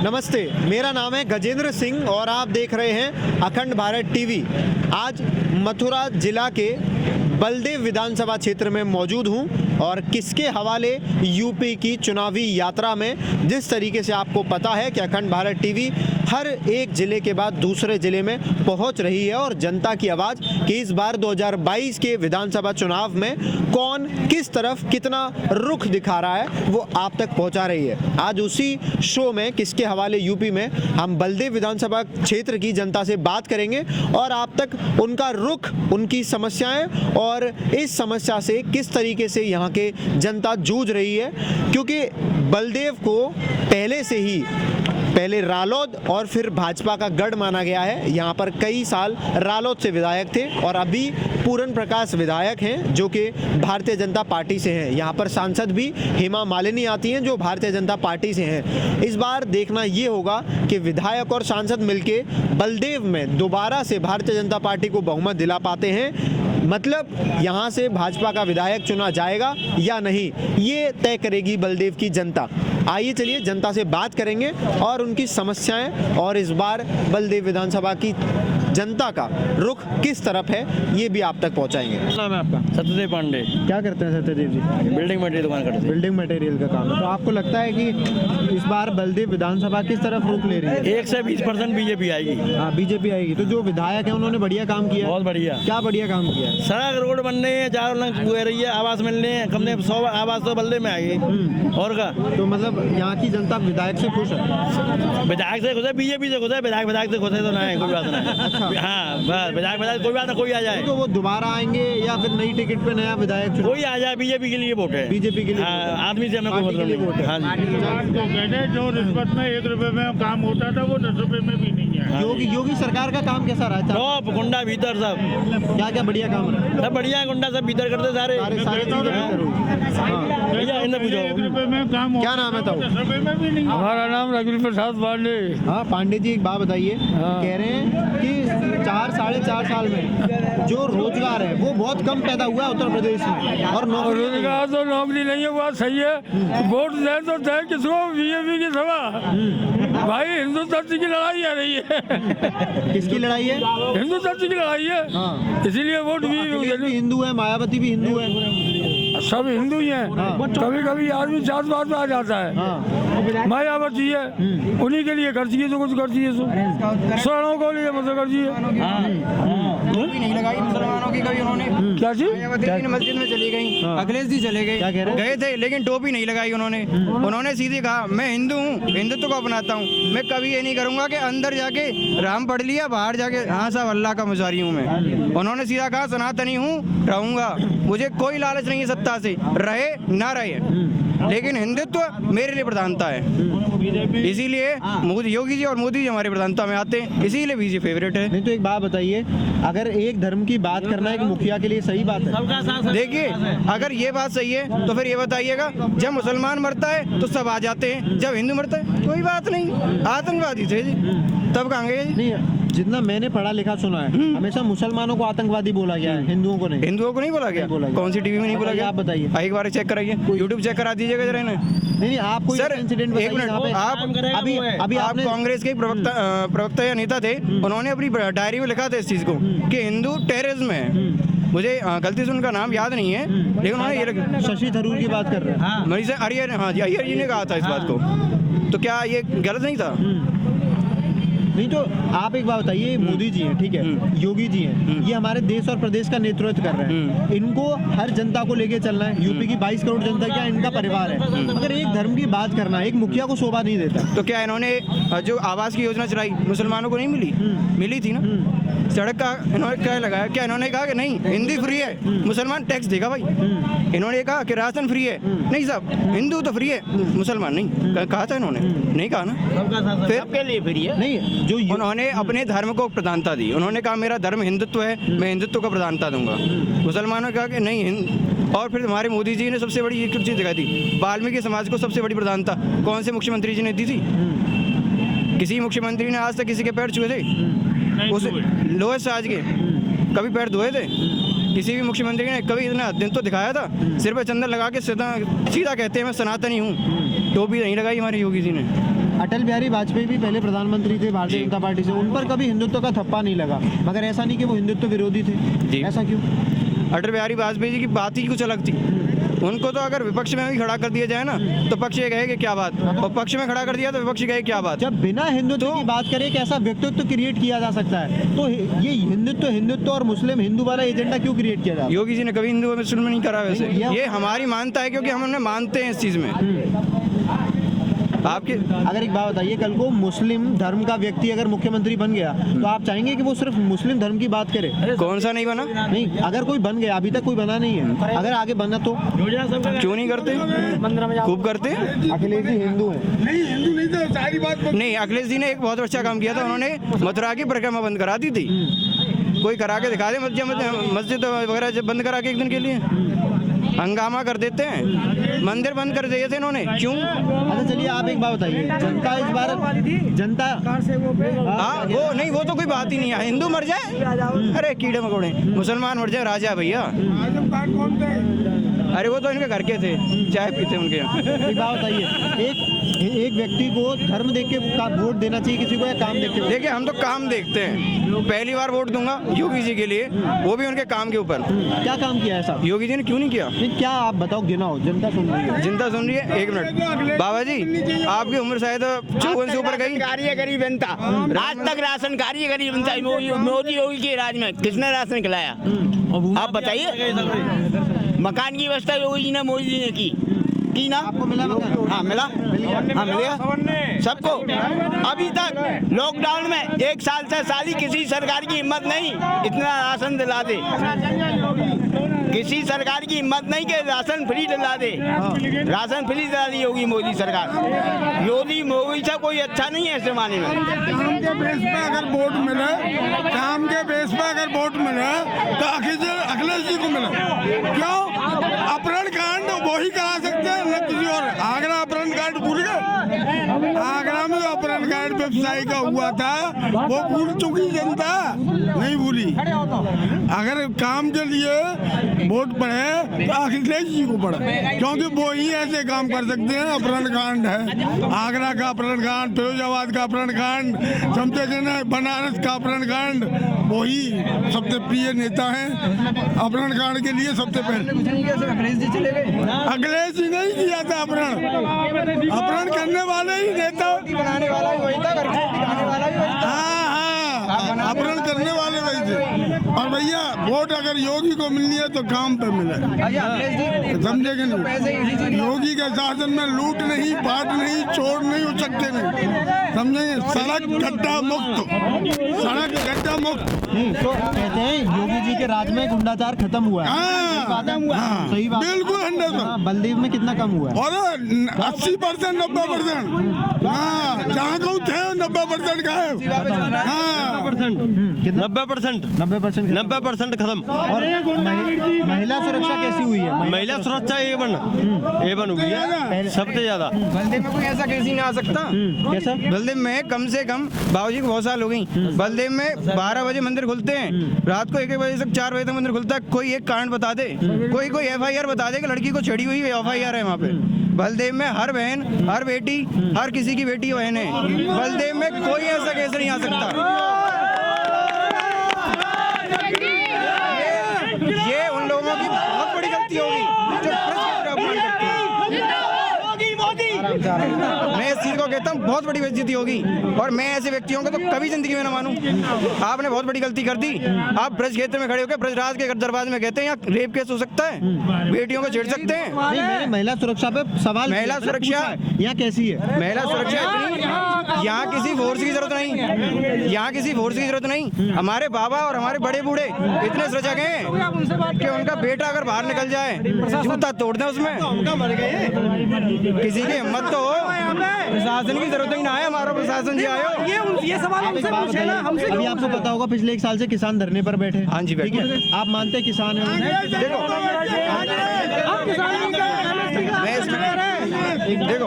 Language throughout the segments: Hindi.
नमस्ते, मेरा नाम है गजेंद्र सिंह और आप देख रहे हैं अखंड भारत टीवी। आज मथुरा जिला के बलदेव विधानसभा क्षेत्र में मौजूद हूं और किसके हवाले यूपी की चुनावी यात्रा में जिस तरीके से आपको पता है कि अखंड भारत टीवी हर एक ज़िले के बाद दूसरे ज़िले में पहुंच रही है और जनता की आवाज़ कि इस बार 2022 के विधानसभा चुनाव में कौन किस तरफ कितना रुख दिखा रहा है वो आप तक पहुंचा रही है। आज उसी शो में किसके हवाले यूपी में हम बलदेव विधानसभा क्षेत्र की जनता से बात करेंगे और आप तक उनका रुख, उनकी समस्याएं और इस समस्या से किस तरीके से यहाँ के जनता जूझ रही है, क्योंकि बलदेव को पहले रालोद और फिर भाजपा का गढ़ माना गया है। यहाँ पर कई साल रालोद से विधायक थे और अभी पूरन प्रकाश विधायक हैं जो कि भारतीय जनता पार्टी से हैं। यहाँ पर सांसद भी हेमा मालिनी आती हैं जो भारतीय जनता पार्टी से हैं। इस बार देखना ये होगा कि विधायक और सांसद मिलके बलदेव में दोबारा से भारतीय जनता पार्टी को बहुमत दिला पाते हैं, मतलब यहाँ से भाजपा का विधायक चुना जाएगा या नहीं, ये तय करेगी बलदेव की जनता। आइए चलिए जनता से बात करेंगे और उनकी समस्याएं और इस बार बलदेव विधानसभा की जनता का रुख किस तरफ है ये भी आप तक पहुंचाएंगे। क्या नाम है आपका? सत्यदेव पांडे। क्या करते हैं सत्यदेव जी? बिल्डिंग मटेरियल दुकान करते हैं। बिल्डिंग मटेरियल का काम है। तो आपको लगता है कि इस बार बलदेव विधानसभा किस तरफ रुख ले रही है? 1 से 20% बीजेपी आएगी। हाँ, बीजेपी आएगी। तो जो विधायक है उन्होंने बढ़िया काम किया। बहुत बढ़िया। क्या बढ़िया काम किया? सड़क रोड बन रही है, 4 लाख हो रही है, आवास मिल रहे हैं, कम से कम 100 आवास तो बलदेव में आएगी। और का तो मतलब यहाँ की जनता विधायक से खुश है? विधायक से खुश है, बीजेपी से खुश है, विधायक से खुश है तो ना है, कोई बात नहीं। हाँ, विधायक कोई बात ना, कोई आ जाए तो वो दोबारा आएंगे या फिर नई टिकट पे नया विधायक चुने? कोई आ जाए, बीजेपी के लिए वोट है। बीजेपी के लिए आदमी से हमें कोई मतलब नहीं। हाँ जी, जो रिश्वत में 1 रुपए में काम होता था वो 10 रुपए में भी नहीं है। योगी सरकार का काम कैसा रहा? सब गुंडा भीतर, सब क्या क्या बढ़िया काम रहा? सब बढ़िया है, गुंडा सब भीतर करते सारे। भैया इन्हें पूछो 1 रुपए में काम क्या नाम है? तो 10 रुपए में भी नहीं। हमारा नाम रघुवीर प्रसाद पांडे। हाँ पांडे जी, एक बात बताइए। कह रहे हैं कि 4-4.5 साल में जो रोजगार है वो बहुत कम पैदा हुआ है उत्तर प्रदेश में और रोजगार तो नौकरी नहीं है, बात सही है। वोट दे तो दे किसको? बीजेपी की सभा। भाई हिंदुत्व की लड़ाई आ रही है। किसकी लड़ाई है? हिंदुत्व की लड़ाई है। हाँ। इसीलिए वोट भी हिंदू है, मायावती भी हिंदू है, सब हिंदू ही हैं। कभी कभी आदमी जातवाद में आ जाता है। हाँ। मायावती है, उन्हीं के लिए करती है तो कुछ करती है, स्वर्णों को लिए मतलब करती है। टोपी नहीं लगाई मुसलमानों की कभी उन्होंने। क्या चीज? मस्जिद में चली गई, अखिलेश जी चले क्या कह रहे गए थे लेकिन टोपी नहीं लगाई उन्होंने। उन्होंने सीधे कहा मैं हिंदू हूँ, हिंदुत्व को अपनाता हूँ, मैं कभी ये नहीं करूँगा कि अंदर जाके राम पढ़ लिया, बाहर जाके हाँ साहब अल्लाह का मुजारी हूँ मैं। उन्होंने सीधा कहा सनातनी हूँ, रहूँगा, मुझे कोई लालच नहीं है सत्ता से, रहे ना रहे, लेकिन हिंदुत्व मेरे लिए प्रधानता है। इसीलिए मोदी, योगी जी और मोदी जी हमारे प्रधानता में आते हैं, इसीलिए बीजेपी फेवरेट है। नहीं तो एक बात बताइए, अगर एक धर्म की बात करना है कि मुखिया के लिए सही बात है? देखिए अगर ये बात सही है तो फिर ये बताइएगा, जब मुसलमान मरता है तो सब आ जाते हैं, जब हिंदू मरता है कोई बात नहीं, आतंकवादी थे जी, तब कहाँ गए जी? नहीं, जितना मैंने पढ़ा लिखा सुना है हमेशा मुसलमानों को आतंकवादी बोला गया है, हिंदुओं को नहीं। हिंदुओं को नहीं बोला गया? कौन सी टीवी में नहीं बोला गया? आप बताइए। एक बार चेक कराइए, यूट्यूब चेक करा दीजिएगा जरा इन्हें। नहीं, आप कोई सर इंसिडेंट एक मिनट, आप आपने कांग्रेस के प्रवक्ता या नेता थे, उन्होंने अपनी डायरी में लिखा था इस चीज को कि हिंदू टेररिज्म है। मुझे गलती से उनका नाम याद नहीं है, लेकिन उन्होंने ये शशि थरूर की बात कर रहे हैं। मनीष अय्यर, हाँ जी अय्यर जी ने कहा था इस बात को, तो क्या ये गलत नहीं था? नहीं तो आप एक बात बताइए, मोदी जी हैं, ठीक है, योगी जी हैं, ये हमारे देश और प्रदेश का नेतृत्व कर रहे हैं, इनको हर जनता को लेके चलना है। यूपी की 22 करोड़ जनता क्या इनका परिवार है, अगर एक धर्म की बात करना है, एक मुखिया को शोभा नहीं देता। तो क्या इन्होंने जो आवास की योजना चलाई मुसलमानों को नहीं मिली? मिली थी ना। सड़क का इन्होंने क्या लगाया? क्या इन्होंने कहा कि नहीं हिंदी फ्री है, मुसलमान टैक्स देगा भाई? इन्होंने कहा कि राशन फ्री है, नहीं साहब हिंदू तो फ्री है, मुसलमान नहीं। कहा था इन्होंने? नहीं कहा ना। फिर सबके लिए फ्री है। नहीं, जो उन्होंने अपने धर्म को प्रधानता दी, उन्होंने कहा मेरा धर्म हिंदुत्व है, मैं हिंदुत्व को प्रधानता दूंगा। मुसलमानों ने कहा कि नहीं और फिर हमारे मोदी जी ने सबसे बड़ी एक चीज़ दिखा दी, वाल्मीकि समाज को सबसे बड़ी प्रधानता कौन से मुख्यमंत्री जी ने दी थी? किसी मुख्यमंत्री ने आज तक किसी के पैर छुए थे? उस लोहे से आज के कभी पैर धोए थे? किसी भी मुख्यमंत्री ने कभी इतना दिन तो दिखाया था? सिर पे चंदन लगा के सीधा कहते हैं मैं सनातनी हूँ, टोपी नहीं लगाई हमारे योगी जी ने। अटल बिहारी वाजपेयी भी पहले प्रधानमंत्री थे भारतीय जनता पार्टी से, उन पर कभी हिंदुत्व का थप्पा नहीं लगा, मगर ऐसा नहीं कि वो हिंदुत्व विरोधी थे, ऐसा क्यों? अटल बिहारी वाजपेयी जी की बात ही कुछ अलग थी। उनको तो अगर विपक्ष में भी खड़ा कर दिया जाए ना तो पक्ष ये कहे कि क्या बात, और पक्ष में खड़ा कर दिया तो विपक्ष कहे क्या बात। जब बिना हिंदुत्व की बात करें कि ऐसा व्यक्तित्व क्रिएट किया जा सकता है, तो ये हिंदुत्व और मुस्लिम हिंदू वाला एजेंडा क्यों क्रिएट किया जा रहा है? योगी जी ने कभी हिंदू मुस्लिम में नहीं करा वैसे, ये हमारी मानता है क्योंकि हम उन्हें मानते हैं इस चीज़ में। आपके अगर एक बात बताइए, कल को मुस्लिम धर्म का व्यक्ति अगर मुख्यमंत्री बन गया तो आप चाहेंगे कि वो सिर्फ मुस्लिम धर्म की बात करे? कौन सा नहीं बना? नहीं, अगर कोई बन गया, अभी तक कोई बना नहीं है, अगर आगे बना तो क्यों नहीं करते? खूब करते। अखिलेश जी हिंदू हैं। नहीं, अखिलेश जी ने एक बहुत अच्छा काम किया था, उन्होंने मथुरा की परिक्रमा बंद करा दी थी। कोई करा के दिखा दे मस्जिद वगैरह जब बंद करा के एक दिन के लिए हंगामा कर देते हैं, मंदिर बंद कर दिए थे इन्होंने, क्यों? अच्छा चलिए, आप एक बात बताइए, जनता इस बार हाँ वो नहीं, वो तो कोई बात ही नहीं है। हिंदू मर जाए, अरे कीड़े मकोड़े, मुसलमान मर जाए राजा भैया, अरे वो तो इनके घर के थे, चाय पीते उनके यहाँ। एक बात बताइए, एक व्यक्ति को धर्म देख के वोट देना चाहिए किसी को, या काम देख के? देखिए, हम तो काम देखते हैं। पहली बार वोट दूंगा योगी जी के लिए, वो भी उनके काम के ऊपर। क्या काम किया है साहब? योगी जी ने क्यों नहीं किया? क्या आप बताओ, गिनाओ, जनता सुन रही है। जनता सुन रही है, एक मिनट। बाबा जी, आपकी उम्र शायद 54 से ऊपर गई। गरीब जनता आज तक राशन कार्य गरीब जनता, मोदी योगी के राज में किसने राशन खिलाया? आप बताइए। मकान की व्यवस्था योगी जी ने, मोदी जी ने की ना? आपको मिला मकान? हाँ मिला, हाँ मिल गया सबको। अभी तक लॉकडाउन में 1 साल से साली किसी सरकार की हिम्मत नहीं इतना राशन दिला दे, किसी सरकार की हिम्मत नहीं कि राशन फ्री दिला दे। राशन फ्री दिला दी होगी मोदी सरकार। योगी मोदी से कोई अच्छा नहीं है इस जमाने में। काम के बेस पे अगर वोट मिले, काम के बेस पे अगर वोट मिले तो अखिलेश जी को मिले। क्यों? अपहरण कांड वही करा सकते हैं, न किसी और। आगरा अपहरण कांड भूल गए? आगरा में जो अपहरण कांड व्यवसायी का हुआ था वो भूल चुकी जनता, नहीं भूली। अगर काम के लिए वोट पड़े तो अखिलेश जी को पड़े, क्योंकि वो ही ऐसे काम कर सकते हैं। अपहरण कांड है, आगरा का अपहरण कांड, फिरोजाबाद का अपहरण कांड, समझे कि नहीं, बनारस का अपहरण कांड, वही सबसे प्रिय नेता हैं अपहरण कांड के लिए सबसे पहले। अखिलेश जी नहीं किया था अपहरण, अपहरण करने वाले ही नेता, बनाने वाला भी वही था, दिखाने वाला भी वही था। हाँ, अपहरण करने वाले वही थे। और भैया, वोट अगर योगी को मिलनी है तो काम पे मिले, समझे कि नहीं? योगी के शासन में लूट नहीं, पाट नहीं, चोर नहीं, उचक्के नहीं, समझेंगे? सड़क गड्ढा मुक्त, सड़क गड्ढा मुक्त। तो कहते हैं योगी जी के राज में गुंडाचार खत्म हुआ है। सही बात, बिल्कुल 100%। बलदेव में कितना कम हुआ है? और 80%, 90%। हाँ, जहाँ कहूँ थे 90% गायब। हाँ, 90% खत्म। और महिला सुरक्षा कैसी हुई है? महिला सुरक्षा A1 हुई है सबसे ज्यादा। बलदेव में कोई ऐसा केस ही नहीं आ सकता। कैसा? बलदेव में कम से कम, बाबूजी को बहुत साल हो गई, बलदेव में 12 बजे मंदिर खुलते हैं, रात को 1 बजे से 4 बजे तक मंदिर खुलता है। कोई एक कांड बता दे, कोई FIR बता दे कि लड़की को छेड़ी हुई FIR है वहाँ पे। बलदेव में हर बहन, हर बेटी, हर किसी की बेटी बहन है। बलदेव में कोई ऐसा केस नहीं आ सकता। ये उन लोगों की बहुत बड़ी गलती होगी जो मैं इस चीज को कहता हूँ, बहुत बड़ी बेइज्जती होगी। और मैं ऐसे व्यक्तियों को तो कभी जिंदगी में ना मानूं। आपने बहुत बड़ी गलती कर दी। आप ब्रज क्षेत्र में खड़े होकर ब्रजराज के दरबार में कहते हैं यहाँ रेप केस हो सकता है, बेटियों को छेड़ सकते हैं। नहीं, मैंने महिला सुरक्षा पे सवाल, महिला सुरक्षा यहाँ कैसी है? महिला सुरक्षा इतनी, यहाँ किसी फोर्स की जरूरत नहीं, यहाँ किसी फोर्स की जरूरत नहीं। हमारे बाबा और हमारे बड़े बूढ़े इतने सजग हैं कि उनका बेटा अगर बाहर निकल जाए जूता तोड़ दें उसमें। किसी की हिम्मत तो हो, प्रशासन की जरूरत ही ना है। हमारा प्रशासन जी आयो। ये सवाल हमसे पूछे ना, अभी आपको पता होगा पिछले 1 साल से किसान धरने पर बैठे। हाँ जी, ठीक है, आप मानते हैं किसान है? देखो, मैं देखो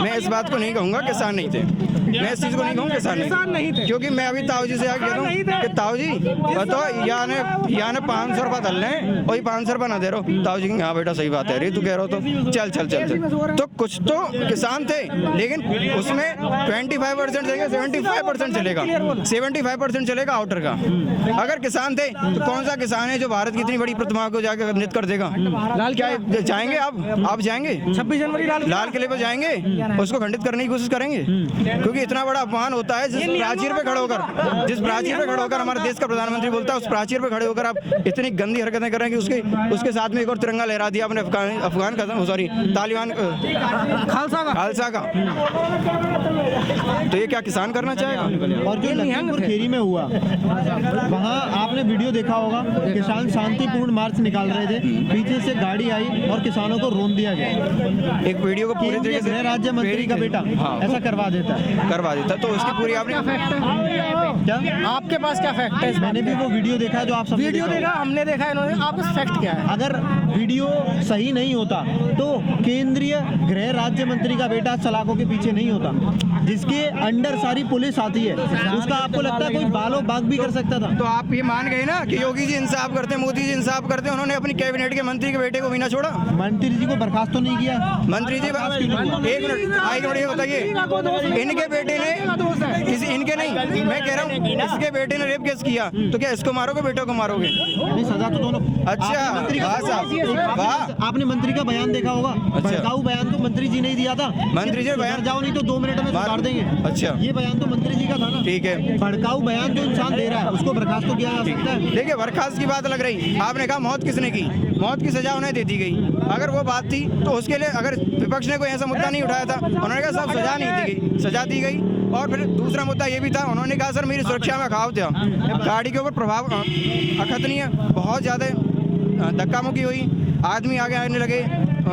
मैं इस बात को नहीं कहूँगा किसान नहीं थे, मैं इस चीज़ को नहीं कहूँगा किसान नहीं थे, क्योंकि मैं अभी ताऊ जी से आके कहता हूँ कि ताऊ जी बताओ यहाँ ने 500 रुपये धल रहे हैं वही 500 रुपये ना दे रहे हो। ताऊ जी हाँ बेटा सही बात है, तू कह रहा हो तो चल चल चल चल। तो कुछ तो किसान थे, लेकिन उसमें 25% देंगे, 75% चलेगा, 75% चलेगा आउटर का। अगर किसान थे तो कौन सा किसान है जो भारत की इतनी बड़ी प्रतिमा को जाकर नृत्य कर देगा? लाल क्या जाएंगे आप जाएंगे 26 जनवरी लाल किले पर जाएंगे, उसको खंडित करने की कोशिश करेंगे, क्योंकि इतना बड़ा अपमान होता है जिस प्राचीर पे खड़े होकर हमारे देश का प्रधानमंत्री बोलता है, उस प्राचीर पे खड़े होकर आप इतनी गंदी हरकतें कर रहे हैं कि उसके साथ में एक और तिरंगा लहरा दिया आपने अफगान का, सॉरी तालिबान खालसा का। तो ये क्या किसान करना चाहेगा? और जो लखीमपुर खेरी में हुआ वहाँ आपने वीडियो देखा होगा, किसान शांतिपूर्ण मार्च निकाल रहे थे, पीछे से गाड़ी आई और किसानों को रोन दिया गया। एक वीडियो को पूरी तरीके से गृह राज्य मंत्री का बेटा ऐसा करवा देता तो उसकी पूरी आपने क्या आपके पास क्या फैक्ट है? मैंने भी वो वीडियो देखा है जो आप सब वीडियो देखा, हमने देखा, इन्होंने, आपका फैक्ट क्या है? अगर वीडियो सही नहीं होता तो केंद्रीय गृह राज्य मंत्री का बेटा सलाखों के पीछे नहीं होता, जिसके अंडर सारी पुलिस आती है, उसका आपको लगता है कोई बालों बाग भी कर सकता था? तो आप ये मान गए ना कि योगी जी इंसाफ करते, मोदी जी इंसाफ करते, उन्होंने अपनी कैबिनेट के मंत्री के बेटे को भी ना छोड़ा। मंत्री जी को बर्खास्त तो नहीं किया? मंत्री जी एक मिनट ये बताइए, इनके बेटे ने इनके नहीं, मैं कह रहा हूँ इसके बेटे ने रेप केस किया, तो क्या इसको मारोगे बेटों को मारोगे? नहीं, सजा तो दोनों। अच्छा वाह साहब वाह। आपने मंत्री का बयान देखा होगा, भड़काऊ बयान तो मंत्री जी ने ही दिया था। मंत्री जी बयान जाओ नहीं तो 2 मिनट में सुधार देंगे। अच्छा ये बयान तो मंत्री जी का था ना? ठीक है, भड़काऊ बयान जो इंसान दे रहा है उसको बर्खास्त तो किया जा सकता है। देखिए बर्खास्त की बात लग रही, आपने कहा मौत किसने की, मौत की सजा उन्हें दे दी गई। अगर वो बात थी तो उसके लिए अगर विपक्ष ने कोई ऐसा मुद्दा नहीं उठाया था, उन्होंने कहा साहब सजा नहीं दी गई, सजा दी गई। और फिर दूसरा मुद्दा ये भी था, उन्होंने कहा सर मेरी सुरक्षा में घाव था, गाड़ी के ऊपर प्रभाव अखतनीय बहुत ज़्यादा धक्का मुक्की हुई, आदमी आगे आने लगे,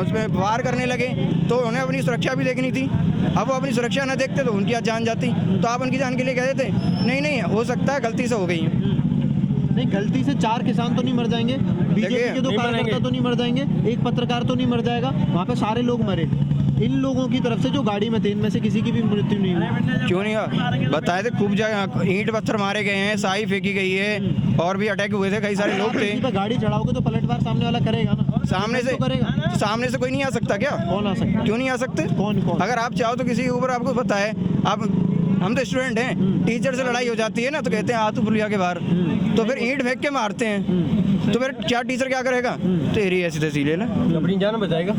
उसमें वार करने लगे, तो उन्हें अपनी सुरक्षा भी देखनी थी। अब वो अपनी सुरक्षा न देखते तो उनकी जान जाती, तो आप उनकी जान के लिए कह देते नहीं हो सकता है गलती से हो गई है। नहीं, गलती से 4 किसान तो नहीं मर जाएंगे, बीजेपी के 2 कार्यकर्ता तो नहीं मर जाएंगे, एक पत्रकार तो नहीं मर जाएगा, वहाँ पे सारे लोग मरे। इन लोगों की तरफ से जो गाड़ी में थे इनमें से किसी की भी मृत्यु नहीं हुई। क्यों नहीं हुआ? बताए थे खूब जगह ईंट पत्थर मारे गए हैं, साई फेंकी गई है, और भी अटैक हुए थे, कई सारे लोग थे। गाड़ी चढ़ाओगे तो पलटवार सामने वाला करेगा ना? सामने से करेगा, सामने से कोई नहीं आ सकता क्या? कौन आ सकता? क्यों नहीं आ सकते? कौन? अगर आप चाहो तो किसी के ऊपर, आपको पता है, आप हम तो स्टूडेंट हैं, टीचर से लड़ाई हो जाती है ना तो कहते हैं आ तू पुलिया के बाहर, तो फिर ईंट फेंक के मारते हैं, तो फिर क्या टीचर क्या करेगा? तेरी ऐसी तहसील ना अपनी जान बचाएगा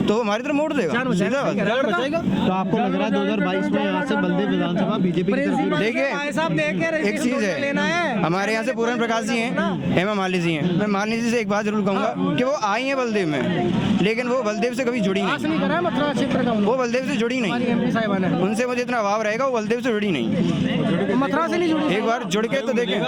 तो हमारी तरफ मोड़ देगा, सीधा बात। तो आपको लग रहा है 2022 में यहाँ से बलदेव विधानसभा बीजेपी की तरफ? देखिए एक चीज है, हमारे यहाँ से पूरन प्रकाश जी हैं, हेमा मालिनी जी हैं, मैं मालिनी जी से एक बात जरूर कहूँगा कि वो आई हैं बलदेव में, लेकिन वो बलदेव से कभी जुड़ी नहीं, वो बलदेव से जुड़ी नहीं, उनसे मुझे इतना अभाव रहेगा, वो बलदेव से जुड़ी नहीं, मथुरा से नहीं जुड़ी। एक बार जुड़ के तो देखें,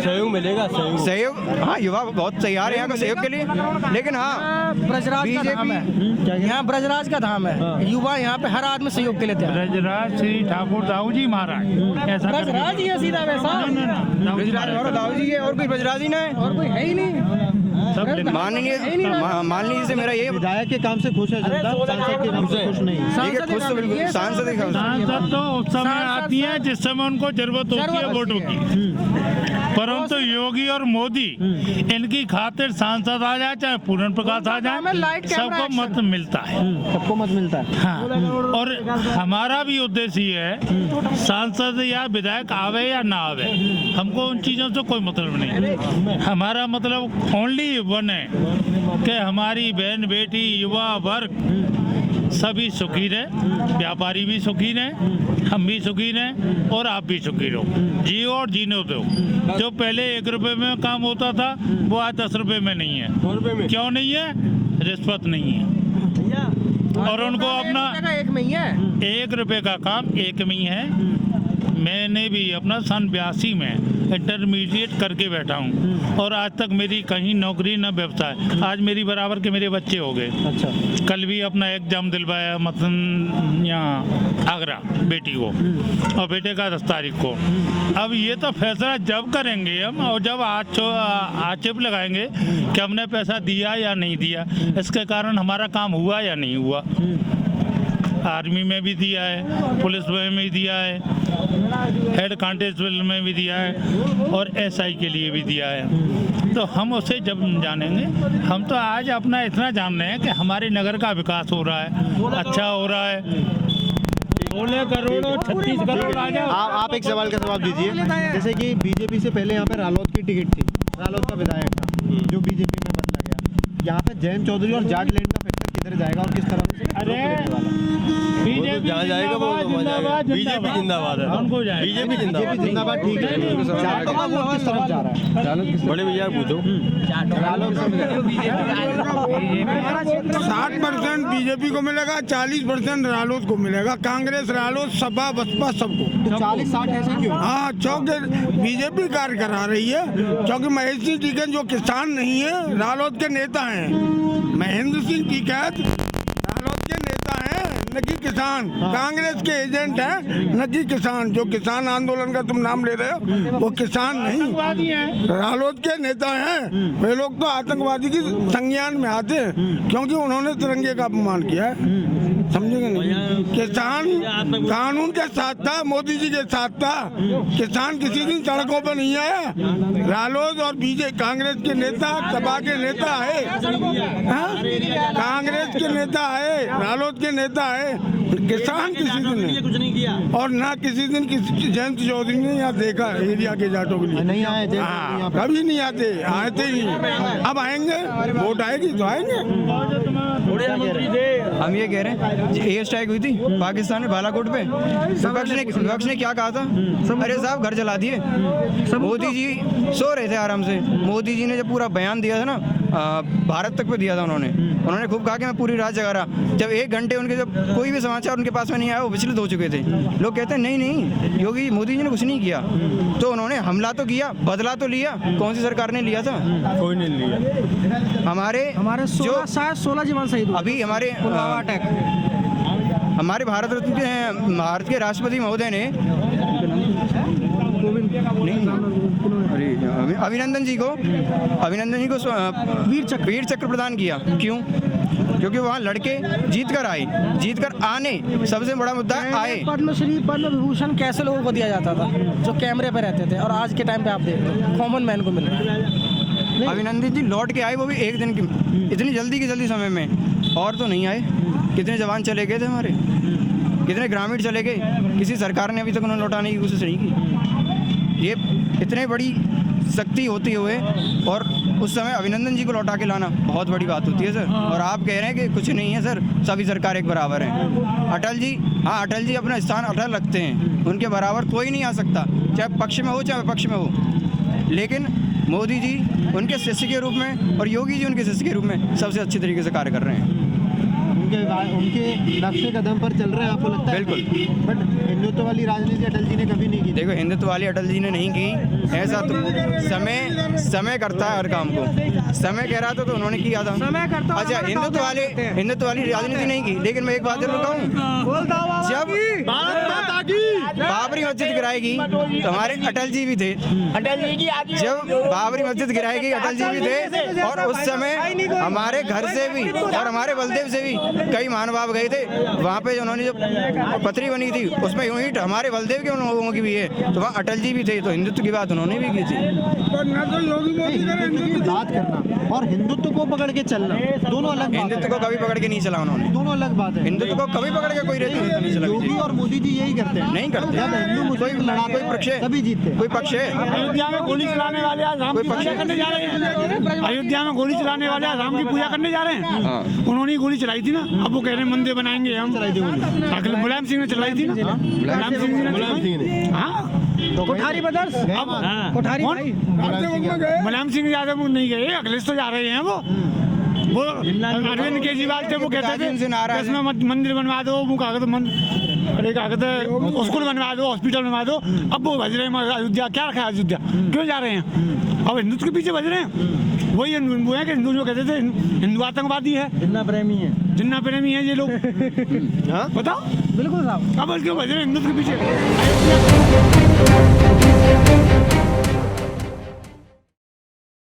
सहयोग मिलेगा, सहयोग। हाँ, युवा बहुत तैयार है यहाँ का सहयोग के लिए, लेकिन हाँ ब्रजराज का धाम है, यहाँ ब्रजराज का धाम है, युवा यहाँ पे हर आदमी सहयोग के लिए तैयार है। ब्रजराज श्री ठाकुर दाऊ जी महाराज ऐसा ब्रजराज ही है सीधा वैसा, ब्रजराज और दाऊ जी है, और कोई ब्रजराज ही ना है, और कोई है ही नहीं। माननीय जी से मेरा ये विधायक के काम से खुश है जनता, सांसद के काम से खुश नहीं है। देखिए खुश तो बिल्कुल सांसद ही सांसद तो उस समय आती है जिस समय उनको जरूरत होती है वोटों की, परंतु योगी और मोदी इनकी खातिर सांसद आ जाए चाहे पूरन प्रकाश आ जाए, सबको मत मिलता है, सबको मत मिलता है। हाँ, और हमारा भी उद्देश्य ये है सांसद या विधायक आवे या ना आवे, हमको उन चीज़ों से कोई मतलब नहीं। हमारा मतलब ओनली वन है कि हमारी बहन बेटी युवा वर्ग सभी सुखी रहे, व्यापारी भी सुखी रहे, हम भी सुखी रहे और आप भी सुखी रहो, जियो और जीने दो। जो पहले 1 रुपए में काम होता था वो आज 10 रुपए में नहीं है। 100 रुपए में क्यों नहीं है? रिश्वत नहीं है, और उनको अपना 1 में ही है, 1 रुपए का काम 1 में ही है। मैंने भी अपना सन 82 में इंटरमीडिएट करके बैठा हूँ और आज तक मेरी कहीं नौकरी न व्यवसाय, आज मेरी बराबर के मेरे बच्चे हो गए। अच्छा, कल भी अपना एग्जाम दिलवाया मतलब यहाँ आगरा बेटी को, और बेटे का 10 तारीख को। अब ये तो फैसला जब करेंगे हम, और जब आक्षेप लगाएंगे कि हमने पैसा दिया या नहीं दिया, इसके कारण हमारा काम हुआ या नहीं हुआ। आर्मी में भी दिया है, पुलिस में भी दिया है, हेड कांस्टेबल में भी दिया है और एसआई के लिए भी दिया है। तो हम उसे जब जानेंगे, हम तो आज अपना इतना जान रहे हैं कि हमारे नगर का विकास हो रहा है, अच्छा हो रहा है। 16 करोड़ 36 करोड़ आ जाओ। आप एक सवाल का जवाब दीजिए। जैसे कि बीजेपी से पहले यहाँ पे रालोद की टिकट थी, रालोद का विधायक था जो बीजेपी में बदला गया। यहाँ पे जयंत चौधरी और जाट लैंड का फैक्टर किधर जाएगा और किस तरह से बीजेपी जहाँ जाएगा वो बीजेपी जिंदाबाद है। बीजेपी जिंदाबाद, ठीक है। जाटों का वोट किस तरफ जा रहा है? बड़े भैया पूछो। 60% बीजेपी को मिलेगा, 40% रालोद को मिलेगा। कांग्रेस, रालोद, सपा, बसपा सबको। तो 40-60 ऐसे क्यों? हाँ, क्योंकि बीजेपी कार्य करा रही है। क्योंकि महेश सिंह टीकैत जो किसान नहीं है, रालोद के नेता हैं। महेंद्र सिंह टीकैत रालोद के नेता हैं, न कि किसान। कांग्रेस के एजेंट हैं, न कि किसान। जो किसान आंदोलन का तुम नाम ले रहे हो वो किसान नहीं, रालोद के नेता हैं। वे लोग तो आतंकवादी की संज्ञान में आते हैं क्योंकि उन्होंने तिरंगे का अपमान किया है। समझेंगे नहीं? किसान कानून के साथ था, मोदी जी के साथ था। किसान किसी दिन सड़कों पर नहीं आया। रालोद और बीजेपी कांग्रेस के नेता, सपा के नेता है, कांग्रेस के नेता है, रालोद के नेता है। किसान किसी दिन नहीं, और ना किसी दिन जयंत चौधरी ने यहाँ देखा एरिया के जाटों के लिए नहीं आए। हाँ, कभी नहीं आते, आते ही। अब आएंगे, वोट आएगी तो आएंगे। हम ये कह रहे हैं, एयर स्ट्राइक हुई थी पाकिस्तान में बालाकोट पे, विपक्ष ने क्या कहा था? अरे साहब घर जला दिए। मोदी जी सो रहे थे आराम से। मोदी जी ने जब पूरा बयान दिया था ना, भारत तक पे दिया था उन्होंने खूब कहा कि मैं पूरी रात जगा रहा। जब 1 घंटे उनके जब कोई भी समाचार उनके पास में नहीं आया, वो विचलित हो चुके थे। लोग कहते हैं नहीं योगी मोदी जी ने कुछ नहीं किया। तो उन्होंने हमला तो किया, बदला तो लिया। कौन सी सरकार ने लिया था? कोई नहीं लिया। हमारे 16 जीवन शहीद हुए। अभी हमारे भारत रत्न के भारत के राष्ट्रपति महोदय ने अभिनंदन जी को वीर चक्र प्रदान किया। क्यों? क्योंकि वहाँ लड़के जीत कर आने सबसे बड़ा मुद्दा आए। पद्मश्री, पद्म विभूषण कैसे लोगों को दिया जाता था जो कैमरे पे रहते थे, और आज के टाइम पे आप देख लो कॉमन मैन को मिल रहा है। अभिनंदन जी लौट के आए, वो भी 1 दिन की, इतनी जल्दी समय में। और तो नहीं आए। कितने जवान चले गए थे हमारे, कितने ग्रामीण चले गए। किसी सरकार ने अभी तक उन्हें लौटाने की कोशिश नहीं की। ये इतने बड़ी शक्ति होती हुए और उस समय अभिनंदन जी को लौटा के लाना बहुत बड़ी बात होती है सर। और आप कह रहे हैं कि कुछ नहीं है सर, सभी सरकार एक बराबर है। अटल जी अपना स्थान अटल रखते हैं, उनके बराबर कोई नहीं आ सकता, चाहे पक्ष में हो चाहे विपक्ष में हो। लेकिन मोदी जी उनके शिष्य के रूप में और योगी जी उनके शिष्य के रूप में सबसे अच्छे तरीके से कार्य कर रहे हैं। उनके नक्शे कदम पर चल रहे हैं, आपको लगता है? बिल्कुल। बट हिंदुत्व वाली राजनीति अटल जी ने कभी नहीं की। देखो, हिंदुत्व वाली अटल जी ने नहीं की। ऐसा तो समय करता है हर काम को। समय कह रहा था तो उन्होंने किया था। अच्छा, हिंदुत्व वाली राजनीति नहीं की। लेकिन मैं एक बात जरूर कहूँ, जब बाबरी मस्जिद गिराएगी तो हमारे अटल जी भी थे। जब बाबरी मस्जिद गिराएगी अटल जी भी थे। और उस समय हमारे घर से भी और हमारे बलदेव से भी कई महानुभाव गए थे वहाँ पे। उन्होंने जो पथरी बनी थी उसमें यूं ही हमारे बलदेव के लोगों की भी है, तो वहाँ अटल जी भी थे। तो हिंदुत्व की बात उन्होंने भी की थी। हिंदुत्व की बात करना और हिंदुत्व को पकड़ के चलना दोनों अलग। हिंदुत्व को कभी पकड़ के नहीं चला उन्होंने, दोनों अलग बात है। हिंदुत्व को कभी पकड़ के कोई नहीं चला। योगी और मोदी जी यही करते हैं। नहीं करते। जब हिंदू मुस्लिम लड़ाई कोई पक्ष है, तभी जीतते हैं। कोई पक्ष है। अयोध्या में गोली चलाने वाले आज राम की पूजा करने जा रहे हैं। अयोध्या में गोली चलाने वाले आज राम की पूजा करने जा रहे हैं। उन्होंने गोली चलाई थी ना। अब वो कह रहे हैं मंदिर बनाएंगे हम। मुलायम सिंह ने चलाई थी ना। मुलायम सिंह ने। हाँ, कोठारी ब्रदर्स, कोठारी भाई मुलायम सिंह यादव नहीं गए, अखिलेश तो जा रहे हैं। वो अरविंद केजरीवाल थे, वो कहते थे इसमें मंदिर बनवा दो, वो कागज अरे क्या कहते हैं स्कूल बनवा दो, हॉस्पिटल बनवा दो। अब वो भज रहे हैं अयोध्या। क्या रखा है अयोध्या? क्यों जा रहे हैं? अब हिंदुत्व के पीछे भज रहे हैं। वही वो है कि हिंदू जो कहते थे हिंदू आतंकवादी है, जिन्ना प्रेमी है ये लोग। बताओ। बिल्कुल साहब। अब क्यों भज रहे हैं हिंदुत्व के पीछे?